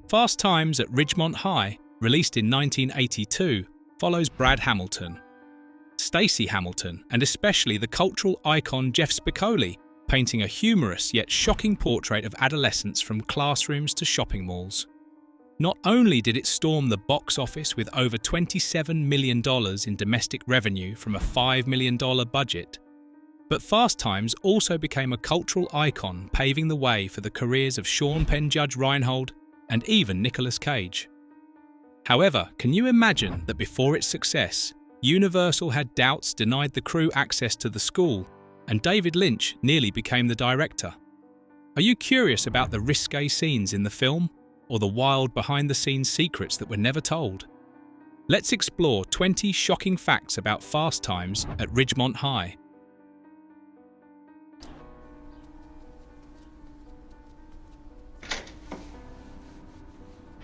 Fast Times at Ridgemont High, released in 1982, follows Brad Hamilton, Stacey Hamilton, and especially the cultural icon Jeff Spicoli, painting a humorous yet shocking portrait of adolescence from classrooms to shopping malls. Not only did it storm the box office with over $27 million in domestic revenue from a $5 million budget, but Fast Times also became a cultural icon, paving the way for the careers of Sean Penn, Judge Reinhold, and even Nicolas Cage. However, can you imagine that before its success, Universal had doubts, denied the crew access to the school, and David Lynch nearly became the director? Are you curious about the risque scenes in the film, or the wild behind-the-scenes secrets that were never told? Let's explore 20 shocking facts about Fast Times at Ridgemont High.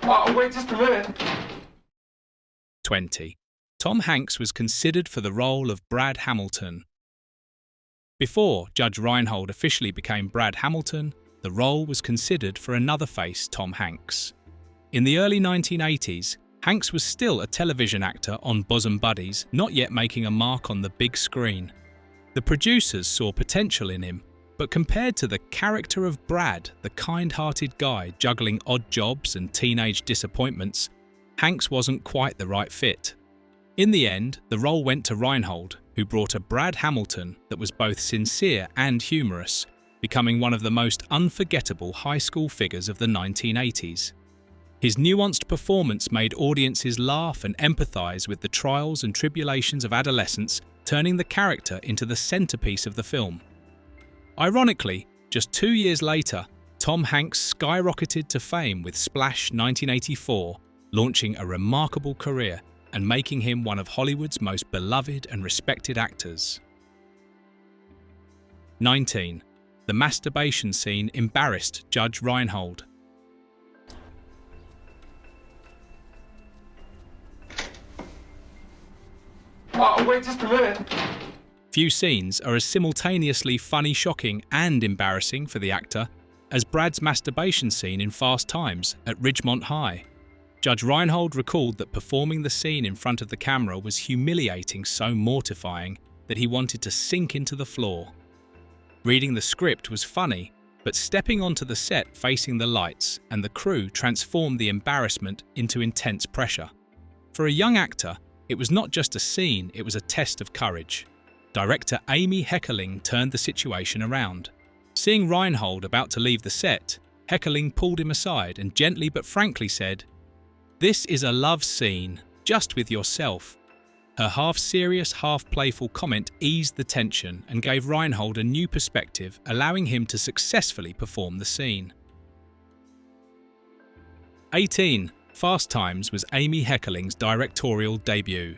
Oh, wait just a minute. 20. Tom Hanks was considered for the role of Brad Hamilton. Before Judge Reinhold officially became Brad Hamilton, the role was considered for another face, Tom Hanks. In the early 1980s, Hanks was still a television actor on Bosom Buddies, not yet making a mark on the big screen. The producers saw potential in him, but compared to the character of Brad, the kind-hearted guy juggling odd jobs and teenage disappointments, Hanks wasn't quite the right fit. In the end, the role went to Reinhold, who brought a Brad Hamilton that was both sincere and humorous, becoming one of the most unforgettable high school figures of the 1980s. His nuanced performance made audiences laugh and empathize with the trials and tribulations of adolescence, turning the character into the centerpiece of the film. Ironically, just 2 years later, Tom Hanks skyrocketed to fame with Splash 1984, launching a remarkable career and making him one of Hollywood's most beloved and respected actors. 19. The masturbation scene embarrassed Judge Reinhold. Oh, wait just a minute. Few scenes are as simultaneously funny, shocking, and embarrassing for the actor as Brad's masturbation scene in Fast Times at Ridgemont High. Judge Reinhold recalled that performing the scene in front of the camera was humiliating, so mortifying that he wanted to sink into the floor. Reading the script was funny, but stepping onto the set facing the lights and the crew transformed the embarrassment into intense pressure. For a young actor, it was not just a scene, it was a test of courage. Director Amy Heckerling turned the situation around. Seeing Reinhold about to leave the set, Heckerling pulled him aside and gently but frankly said, "This is a love scene, just with yourself." Her half-serious, half-playful comment eased the tension and gave Reinhold a new perspective, allowing him to successfully perform the scene. 18. Fast Times was Amy Heckerling's directorial debut.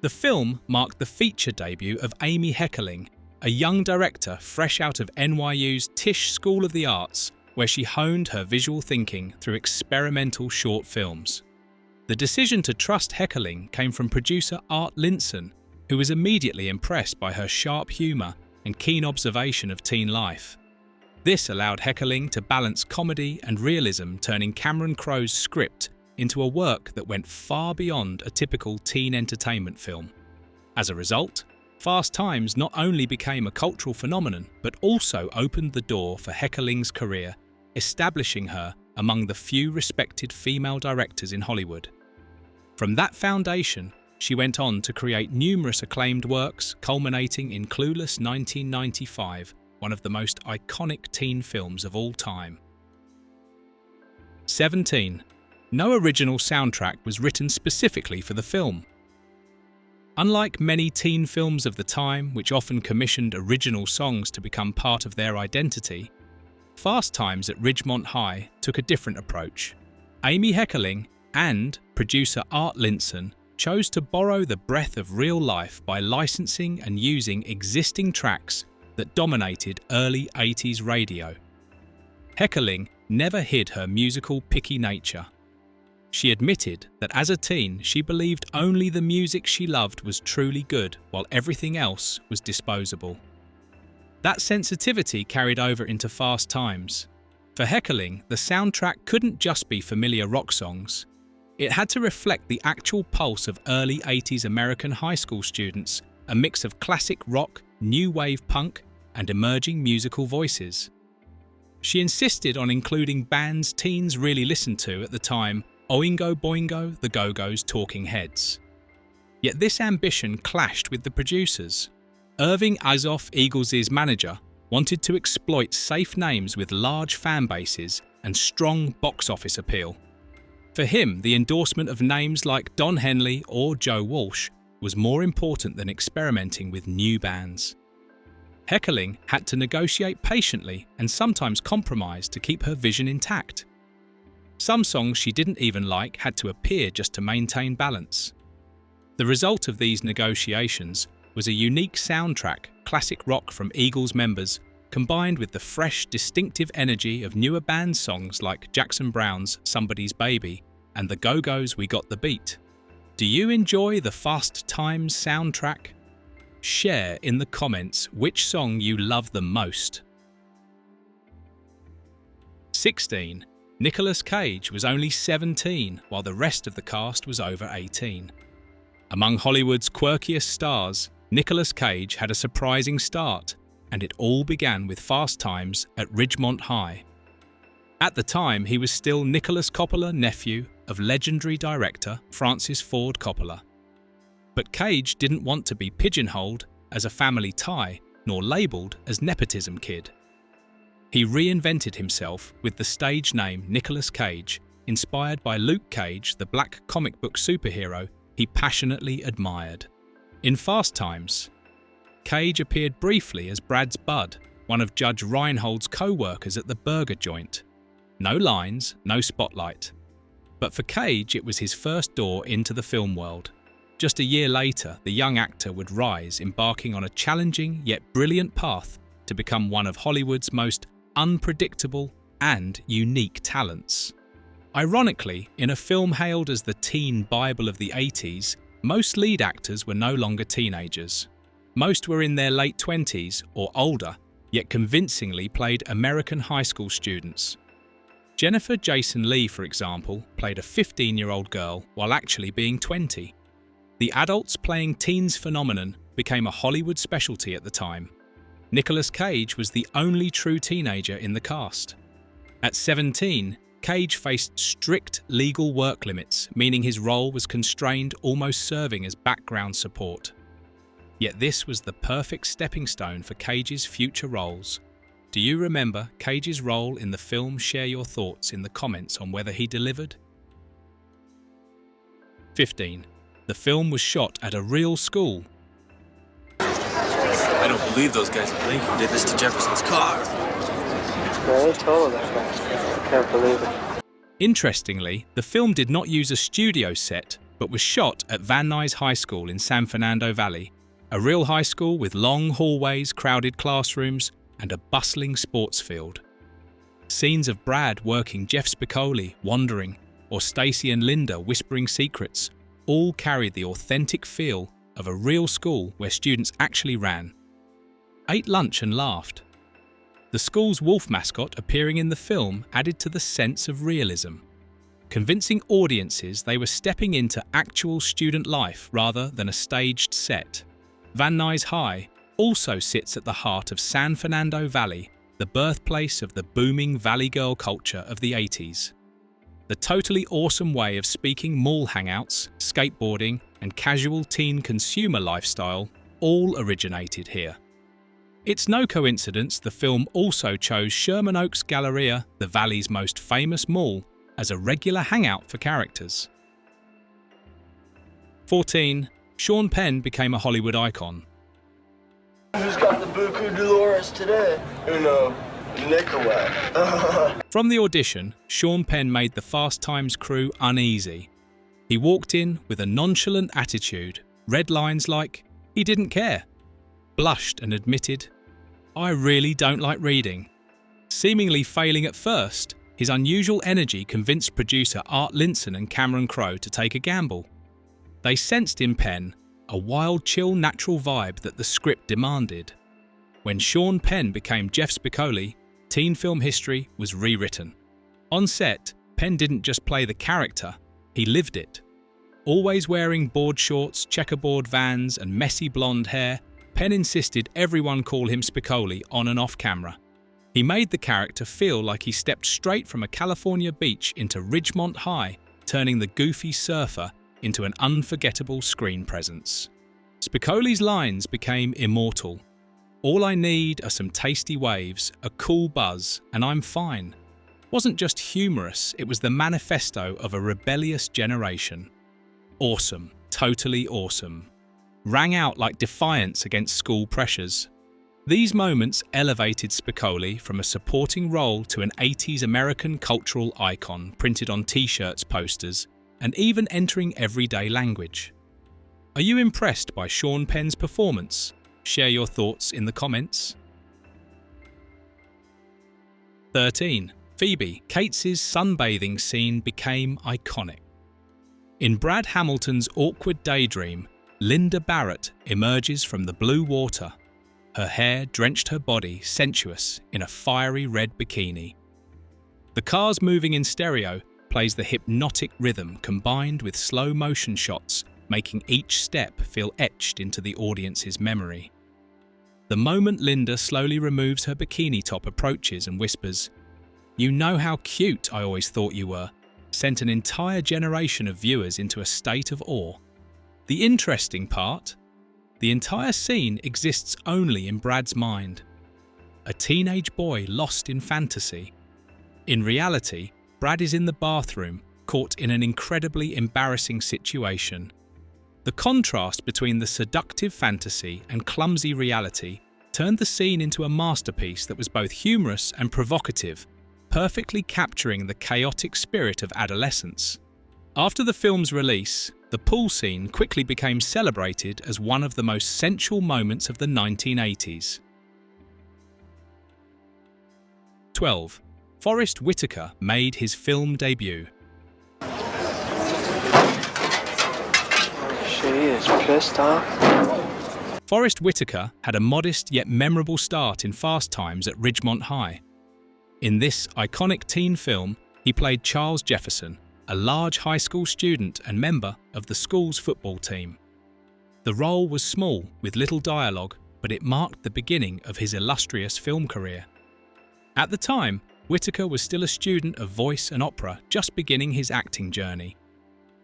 The film marked the feature debut of Amy Heckerling, a young director fresh out of NYU's Tisch School of the Arts, where she honed her visual thinking through experimental short films. The decision to trust Heckerling came from producer Art Linson, who was immediately impressed by her sharp humour and keen observation of teen life. This allowed Heckerling to balance comedy and realism, turning Cameron Crowe's script into a work that went far beyond a typical teen entertainment film. As a result, Fast Times not only became a cultural phenomenon, but also opened the door for Heckerling's career, establishing her among the few respected female directors in Hollywood. From that foundation, she went on to create numerous acclaimed works, culminating in Clueless 1995, one of the most iconic teen films of all time. 17. No original soundtrack was written specifically for the film. Unlike many teen films of the time, which often commissioned original songs to become part of their identity, Fast Times at Ridgemont High took a different approach. Amy Heckerling and producer Art Linson chose to borrow the breath of real life by licensing and using existing tracks that dominated early 80s radio. Heckerling never hid her musical picky nature. She admitted that as a teen she believed only the music she loved was truly good, while everything else was disposable. That sensitivity carried over into Fast Times. For Heckerling, the soundtrack couldn't just be familiar rock songs. It had to reflect the actual pulse of early 80s American high school students, a mix of classic rock, new wave punk, and emerging musical voices. She insisted on including bands teens really listened to at the time, Oingo Boingo, the Go-Go's Talking Heads. Yet this ambition clashed with the producers. Irving Azoff, Eagles' manager, wanted to exploit safe names with large fan bases and strong box office appeal. For him, the endorsement of names like Don Henley or Joe Walsh was more important than experimenting with new bands. Heckerling had to negotiate patiently and sometimes compromise to keep her vision intact. Some songs she didn't even like had to appear just to maintain balance. The result of these negotiations was a unique soundtrack, classic rock from Eagles members, combined with the fresh, distinctive energy of newer band songs like Jackson Browne's Somebody's Baby and the Go-Go's We Got the Beat. Do you enjoy the Fast Times soundtrack? Share in the comments which song you love the most. 16. Nicolas Cage was only 17 while the rest of the cast was over 18. Among Hollywood's quirkiest stars, Nicolas Cage had a surprising start, and it all began with Fast Times at Ridgemont High. At the time, he was still Nicholas Coppola, nephew of legendary director Francis Ford Coppola. But Cage didn't want to be pigeonholed as a family tie, nor labelled as nepotism kid. He reinvented himself with the stage name Nicolas Cage, inspired by Luke Cage, the black comic book superhero he passionately admired. In Fast Times, Cage appeared briefly as Brad's bud, one of Judge Reinhold's co-workers at the burger joint. No lines, no spotlight. But for Cage, it was his first door into the film world. Just a year later, the young actor would rise, embarking on a challenging yet brilliant path to become one of Hollywood's most unpredictable and unique talents. Ironically, in a film hailed as the teen Bible of the 80s, most lead actors were no longer teenagers. Most were in their late 20s or older, yet convincingly played American high school students. Jennifer Jason Leigh, for example, played a 15-year-old girl while actually being 20. The adults playing teens phenomenon became a Hollywood specialty at the time. Nicolas Cage was the only true teenager in the cast. At 17, Cage faced strict legal work limits, meaning his role was constrained, almost serving as background support. Yet this was the perfect stepping stone for Cage's future roles. Do you remember Cage's role in the film? Share your thoughts in the comments on whether he delivered. 15. The film was shot at a real school. I don't believe those guys at Lincoln did this to Jefferson's car. Yeah, they told that guy. I can't believe it. Interestingly, the film did not use a studio set, but was shot at Van Nuys High School in San Fernando Valley, a real high school with long hallways, crowded classrooms, and a bustling sports field. Scenes of Brad working Jeff Spicoli, wandering, or Stacy and Linda whispering secrets, all carried the authentic feel of a real school where students actually ran, ate lunch and laughed. The school's wolf mascot appearing in the film added to the sense of realism, convincing audiences they were stepping into actual student life rather than a staged set. Van Nuys High also sits at the heart of San Fernando Valley, the birthplace of the booming Valley Girl culture of the 80s. The totally awesome way of speaking mall hangouts, skateboarding, and casual teen consumer lifestyle all originated here. It's no coincidence the film also chose Sherman Oaks Galleria, the Valley's most famous mall, as a regular hangout for characters. 14. Sean Penn became a Hollywood icon. Who's got the Buku Dolores today? Nicolette. From the audition, Sean Penn made the Fast Times crew uneasy. He walked in with a nonchalant attitude, read lines like, he didn't care, blushed and admitted, I really don't like reading. Seemingly failing at first, his unusual energy convinced producer Art Linson and Cameron Crowe to take a gamble. They sensed in Penn a wild, chill, natural vibe that the script demanded. When Sean Penn became Jeff Spicoli, teen film history was rewritten. On set, Penn didn't just play the character, he lived it. Always wearing board shorts, checkerboard Vans, and messy blonde hair, Penn insisted everyone call him Spicoli on and off camera. He made the character feel like he stepped straight from a California beach into Ridgemont High, turning the goofy surfer into an unforgettable screen presence. Spicoli's lines became immortal. "All I need are some tasty waves, a cool buzz, and I'm fine." Wasn't just humorous, it was the manifesto of a rebellious generation. Awesome, totally awesome. Rang out like defiance against school pressures. These moments elevated Spicoli from a supporting role to an 80s American cultural icon printed on t-shirts, posters, and even entering everyday language. Are you impressed by Sean Penn's performance? Share your thoughts in the comments. 13. Phoebe Cates' sunbathing scene became iconic. In Brad Hamilton's awkward daydream, Linda Barrett emerges from the blue water. Her hair drenched her body, sensuous, in a fiery red bikini. The cars moving in stereo plays the hypnotic rhythm combined with slow motion shots, making each step feel etched into the audience's memory. The moment Linda slowly removes her bikini top approaches and whispers, "You know how cute I always thought you were," sent an entire generation of viewers into a state of awe. The interesting part? The entire scene exists only in Brad's mind. A teenage boy lost in fantasy. In reality, Brad is in the bathroom, caught in an incredibly embarrassing situation. The contrast between the seductive fantasy and clumsy reality turned the scene into a masterpiece that was both humorous and provocative, perfectly capturing the chaotic spirit of adolescence. After the film's release, the pool scene quickly became celebrated as one of the most sensual moments of the 1980s. 12. Forest Whitaker made his film debut. She is pissed off. Forest Whitaker had a modest yet memorable start in Fast Times at Ridgemont High. In this iconic teen film, he played Charles Jefferson, a large high school student and member of the school's football team. The role was small, with little dialogue, but it marked the beginning of his illustrious film career. At the time, Whitaker was still a student of voice and opera, just beginning his acting journey.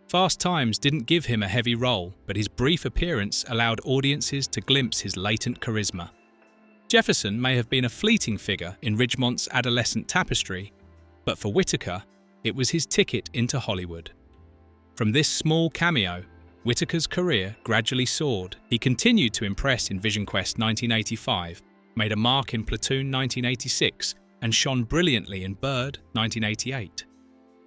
Fast Times didn't give him a heavy role, but his brief appearance allowed audiences to glimpse his latent charisma. Jefferson may have been a fleeting figure in Ridgemont's adolescent tapestry, but for Whitaker, it was his ticket into Hollywood. From this small cameo, Whitaker's career gradually soared. He continued to impress in Vision Quest 1985, made a mark in Platoon 1986, and shone brilliantly in Bird 1988.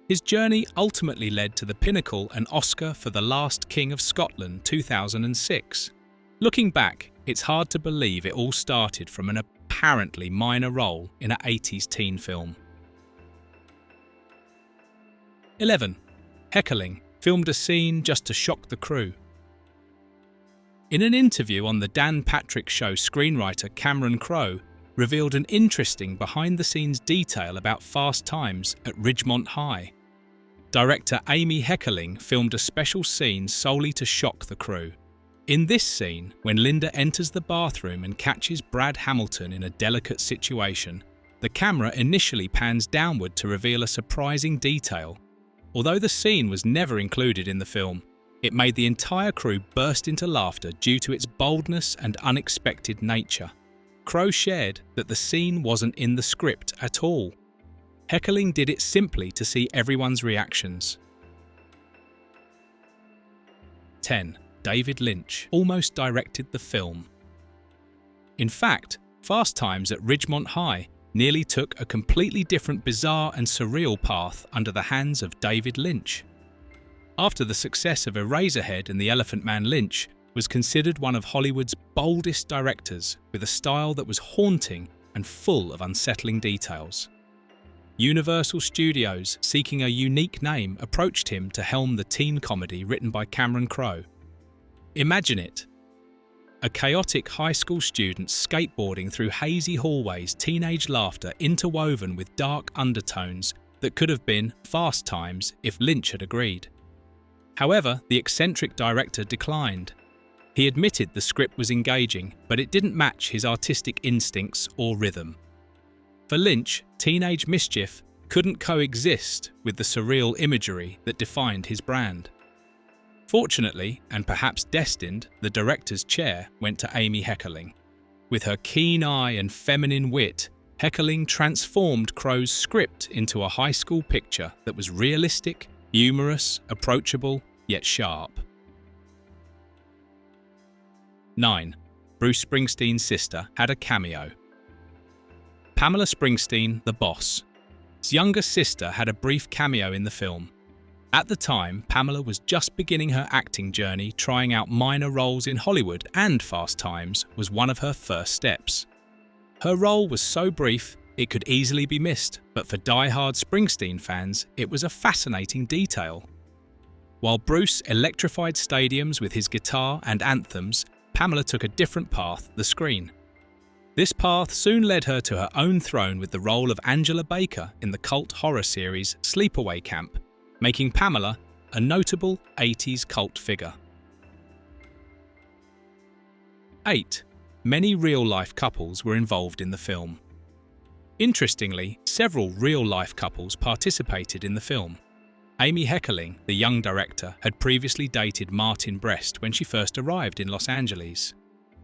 His journey ultimately led to the pinnacle and Oscar for The Last King of Scotland 2006. Looking back, it's hard to believe it all started from an apparently minor role in an 80s teen film. 11. Heckerling filmed a scene just to shock the crew. In an interview on the Dan Patrick Show, screenwriter Cameron Crowe revealed an interesting behind-the-scenes detail about Fast Times at Ridgemont High. Director Amy Heckerling filmed a special scene solely to shock the crew. In this scene, when Linda enters the bathroom and catches Brad Hamilton in a delicate situation, the camera initially pans downward to reveal a surprising detail. Although the scene was never included in the film, it made the entire crew burst into laughter due to its boldness and unexpected nature. Crowe shared that the scene wasn't in the script at all. Heckerling did it simply to see everyone's reactions. 10. David Lynch almost directed the film. In fact, Fast Times at Ridgemont High nearly took a completely different, bizarre and surreal path under the hands of David Lynch. After the success of Eraserhead and The Elephant Man, Lynch was considered one of Hollywood's boldest directors, with a style that was haunting and full of unsettling details. Universal Studios, seeking a unique name, approached him to helm the teen comedy written by Cameron Crowe. Imagine it. a chaotic high school student skateboarding through hazy hallways, teenage laughter interwoven with dark undertones that could have been Fast Times if Lynch had agreed. However, the eccentric director declined. He admitted the script was engaging, but it didn't match his artistic instincts or rhythm. For Lynch, teenage mischief couldn't coexist with the surreal imagery that defined his brand. Fortunately, and perhaps destined, the director's chair went to Amy Heckerling. With her keen eye and feminine wit, Heckerling transformed Crowe's script into a high school picture that was realistic, humorous, approachable, yet sharp. 9. Bruce Springsteen's sister had a cameo. Pamela Springsteen, the boss. His younger sister had a brief cameo in the film. At the time, Pamela was just beginning her acting journey, trying out minor roles in Hollywood, and Fast Times was one of her first steps. Her role was so brief, it could easily be missed, but for die-hard Springsteen fans, it was a fascinating detail. While Bruce electrified stadiums with his guitar and anthems, Pamela took a different path, the screen. This path soon led her to her own throne with the role of Angela Baker in the cult horror series Sleepaway Camp, making Pamela a notable 80s cult figure. 8. Many real-life couples were involved in the film. Interestingly, several real-life couples participated in the film. Amy Heckerling, the young director, had previously dated Martin Brest when she first arrived in Los Angeles.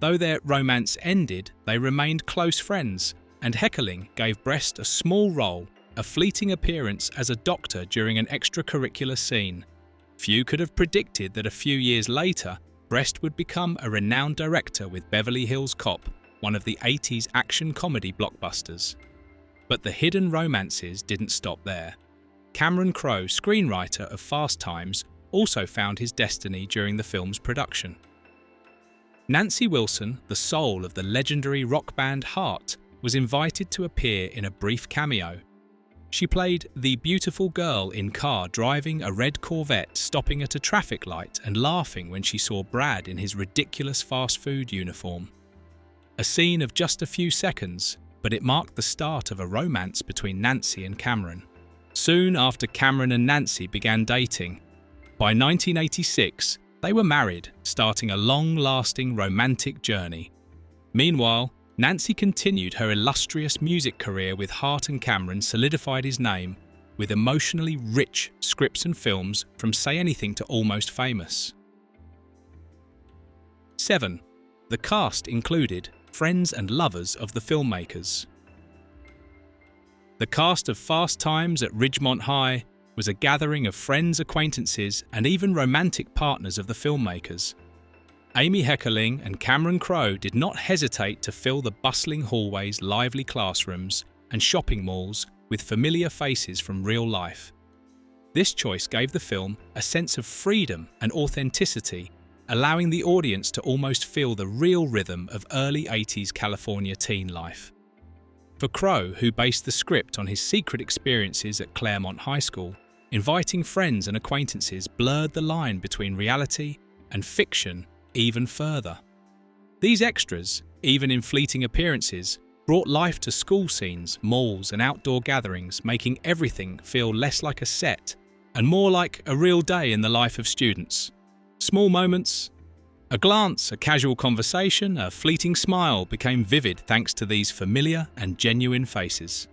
Though their romance ended, they remained close friends, and Heckerling gave Brest a small role, a fleeting appearance as a doctor during an extracurricular scene. Few could have predicted that a few years later, Brest would become a renowned director with Beverly Hills Cop, one of the 80s action comedy blockbusters. But the hidden romances didn't stop there. Cameron Crowe, screenwriter of Fast Times, also found his destiny during the film's production. Nancy Wilson, the soul of the legendary rock band Heart, was invited to appear in a brief cameo. She played the beautiful girl in car driving a red Corvette, stopping at a traffic light and laughing when she saw Brad in his ridiculous fast food uniform. A scene of just a few seconds, but it marked the start of a romance between Nancy and Cameron. Soon after Cameron and Nancy began dating, by 1986, they were married, starting a long-lasting romantic journey. Meanwhile, Nancy continued her illustrious music career with Hart, and Cameron solidified his name with emotionally rich scripts and films from Say Anything to Almost Famous. 7. The cast included friends and lovers of the filmmakers. The cast of Fast Times at Ridgemont High was a gathering of friends, acquaintances, and even romantic partners of the filmmakers. Amy Heckerling and Cameron Crowe did not hesitate to fill the bustling hallways, lively classrooms, and shopping malls with familiar faces from real life. This choice gave the film a sense of freedom and authenticity, allowing the audience to almost feel the real rhythm of early 80s California teen life. For Crowe, who based the script on his secret experiences at Claremont High School, inviting friends and acquaintances blurred the line between reality and fiction even further. These extras, even in fleeting appearances, brought life to school scenes, malls, and outdoor gatherings, making everything feel less like a set and more like a real day in the life of students. Small moments, a glance, a casual conversation, a fleeting smile became vivid thanks to these familiar and genuine faces.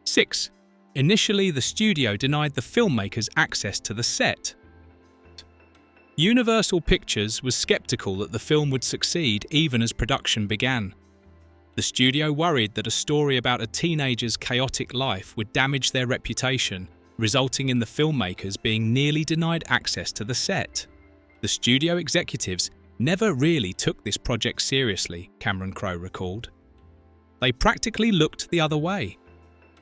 6. Initially, the studio denied the filmmakers access to the set. Universal Pictures was skeptical that the film would succeed even as production began. The studio worried that a story about a teenager's chaotic life would damage their reputation, resulting in the filmmakers being nearly denied access to the set. The studio executives never really took this project seriously, Cameron Crowe recalled. They practically looked the other way.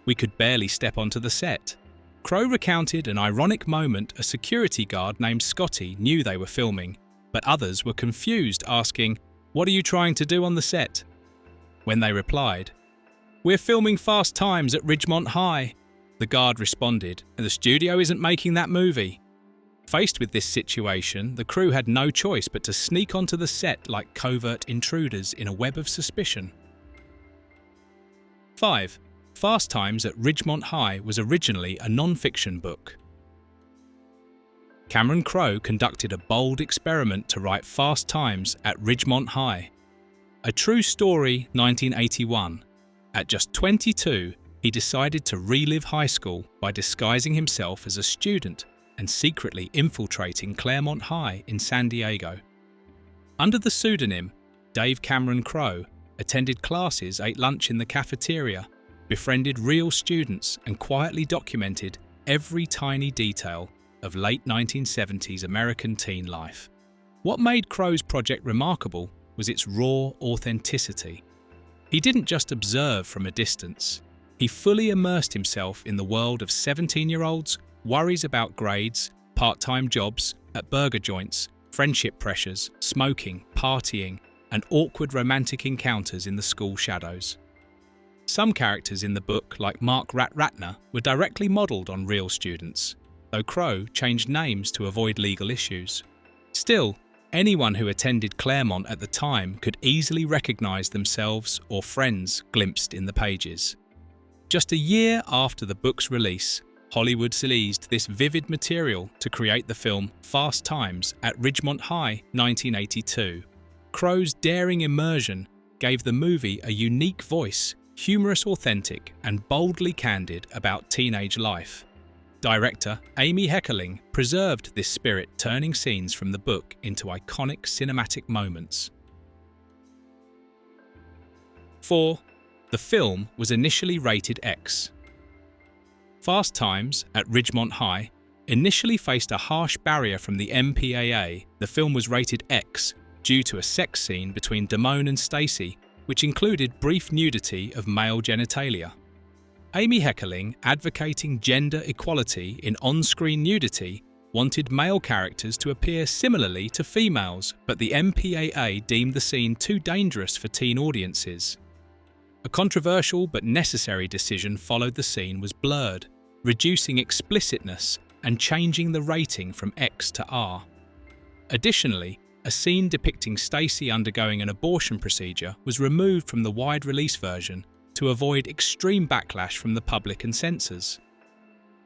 We could barely step onto the set. Crowe recounted an ironic moment a security guard named Scotty knew they were filming, but others were confused, asking, "What are you trying to do on the set?" When they replied, "We're filming Fast Times at Ridgemont High," the guard responded, "The studio isn't making that movie." Faced with this situation, the crew had no choice but to sneak onto the set like covert intruders in a web of suspicion. 5. Fast Times at Ridgemont High was originally a non-fiction book. Cameron Crowe conducted a bold experiment to write Fast Times at Ridgemont High. A true story, 1981. At just 22, he decided to relive high school by disguising himself as a student and secretly infiltrating Claremont High in San Diego. Under the pseudonym Dave Cameron Crowe, attended classes, ate lunch in the cafeteria, befriended real students, and quietly documented every tiny detail of late 1970s American teen life. What made Crowe's project remarkable was its raw authenticity. He didn't just observe from a distance. He fully immersed himself in the world of 17-year-olds, worries about grades, part-time jobs at burger joints, friendship pressures, smoking, partying, and awkward romantic encounters in the school shadows. Some characters in the book, like Mark Ratner, were directly modelled on real students, though Crowe changed names to avoid legal issues. Still, anyone who attended Claremont at the time could easily recognise themselves or friends glimpsed in the pages. Just a year after the book's release, Hollywood seized this vivid material to create the film Fast Times at Ridgemont High, 1982. Crowe's daring immersion gave the movie a unique voice, humorous, authentic, and boldly candid about teenage life. Director Amy Heckerling preserved this spirit, turning scenes from the book into iconic cinematic moments. 4. The film was initially rated X. Fast Times at Ridgemont High initially faced a harsh barrier from the MPAA. The film was rated X due to a sex scene between Damone and Stacy, which included brief nudity of male genitalia. Amy Heckerling, advocating gender equality in on-screen nudity, wanted male characters to appear similarly to females, but the MPAA deemed the scene too dangerous for teen audiences. A controversial but necessary decision followed. The scene was blurred, reducing explicitness and changing the rating from X to R. Additionally, a scene depicting Stacy undergoing an abortion procedure was removed from the wide release version to avoid extreme backlash from the public and censors.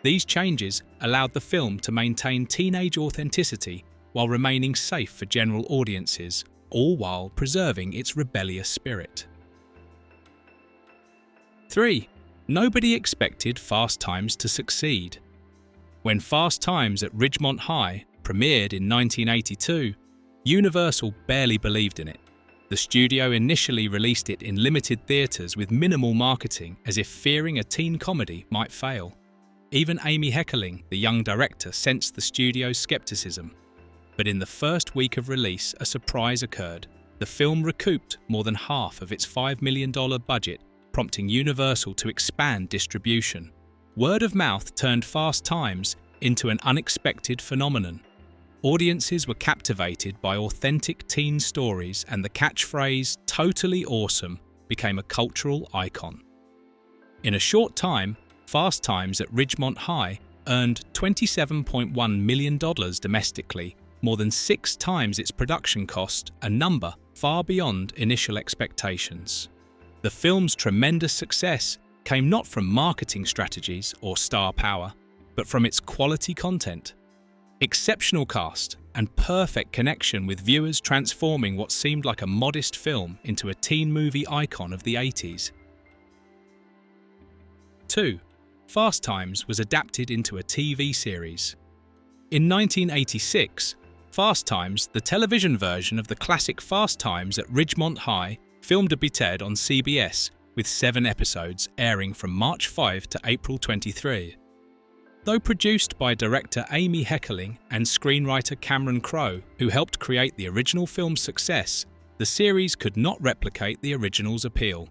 These changes allowed the film to maintain teenage authenticity while remaining safe for general audiences, all while preserving its rebellious spirit. 3. Nobody expected Fast Times to succeed. When Fast Times at Ridgemont High premiered in 1982, Universal barely believed in it. The studio initially released it in limited theatres with minimal marketing, as if fearing a teen comedy might fail. Even Amy Heckerling, the young director, sensed the studio's skepticism. But in the first week of release, a surprise occurred. The film recouped more than half of its $5 million budget, prompting Universal to expand distribution. Word of mouth turned Fast Times into an unexpected phenomenon. Audiences were captivated by authentic teen stories, and the catchphrase "totally awesome" became a cultural icon. In a short time, Fast Times at Ridgemont High earned $27.1 million domestically, more than 6 times its production cost, a number far beyond initial expectations. The film's tremendous success came not from marketing strategies or star power, but from its quality content. Exceptional cast and perfect connection with viewers, transforming what seemed like a modest film into a teen movie icon of the 80s. 2. Fast Times was adapted into a TV series. In 1986, Fast Times, the television version of the classic Fast Times at Ridgemont High, filmed debuted on CBS, with 7 episodes airing from March 5 to April 23. Though produced by director Amy Heckerling and screenwriter Cameron Crowe, who helped create the original film's success, the series could not replicate the original's appeal.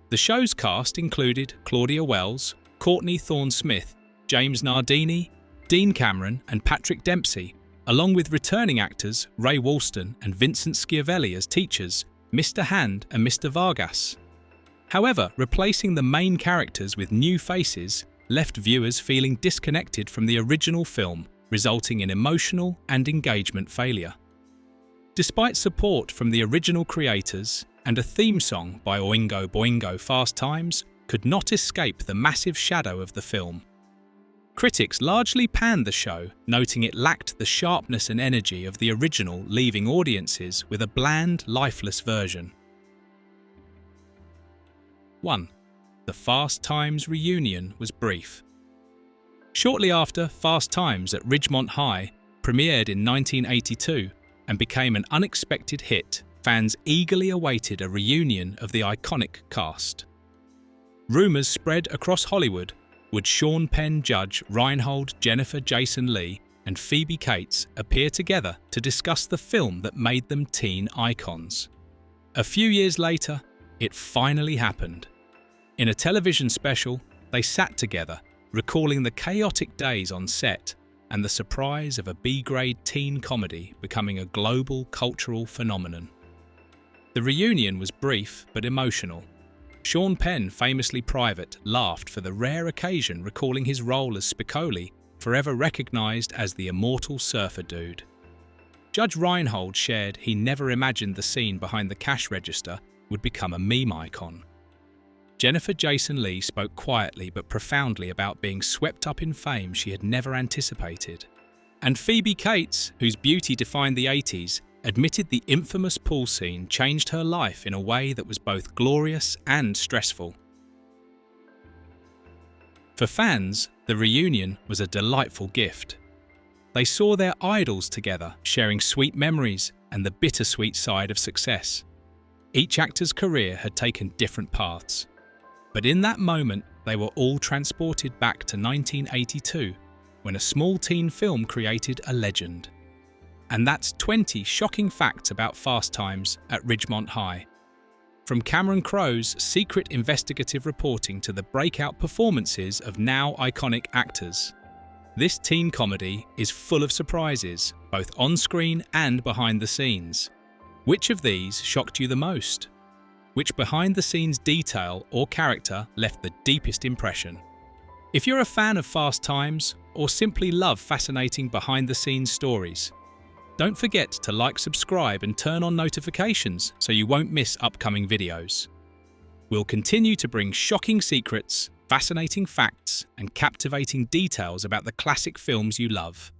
The show's cast included Claudia Wells, Courtney Thorne-Smith, James Nardini, Dean Cameron, and Patrick Dempsey, along with returning actors Ray Walston and Vincent Schiavelli as teachers, Mr. Hand and Mr. Vargas. However, replacing the main characters with new faces left viewers feeling disconnected from the original film resulting in emotional and engagement failure. Despite support from the original creators and a theme song by Oingo Boingo Fast Times could not escape the massive shadow of the film. Critics largely panned the show, noting it lacked the sharpness and energy of the original, leaving audiences with a bland, lifeless version. 1. The Fast Times reunion was brief. Shortly after, Fast Times at Ridgemont High premiered in 1982 and became an unexpected hit, fans eagerly awaited a reunion of the iconic cast. Rumours spread across Hollywood. Would Sean Penn judge Reinhold, Jennifer, Jason Leigh, and Phoebe Cates appear together to discuss the film that made them teen icons? A few years later, it finally happened. In a television special, they sat together, recalling the chaotic days on set and the surprise of a B-grade teen comedy becoming a global cultural phenomenon. The reunion was brief but emotional. Sean Penn, famously private, laughed for the rare occasion, recalling his role as Spicoli, forever recognised as the immortal surfer dude. Judge Reinhold shared he never imagined the scene behind the cash register would become a meme icon. Jennifer Jason Leigh spoke quietly but profoundly about being swept up in fame she had never anticipated. And Phoebe Cates, whose beauty defined the 80s, admitted the infamous pool scene changed her life in a way that was both glorious and stressful. For fans, the reunion was a delightful gift. They saw their idols together, sharing sweet memories and the bittersweet side of success. Each actor's career had taken different paths. But in that moment, they were all transported back to 1982, when a small teen film created a legend. And that's 20 shocking facts about Fast Times at Ridgemont High. From Cameron Crowe's secret investigative reporting to the breakout performances of now iconic actors. This teen comedy is full of surprises, both on-screen and behind the scenes. Which of these shocked you the most? Which behind-the-scenes detail or character left the deepest impression? If you're a fan of Fast Times or simply love fascinating behind-the-scenes stories, don't forget to like, subscribe and turn on notifications so you won't miss upcoming videos. We'll continue to bring shocking secrets, fascinating facts and captivating details about the classic films you love.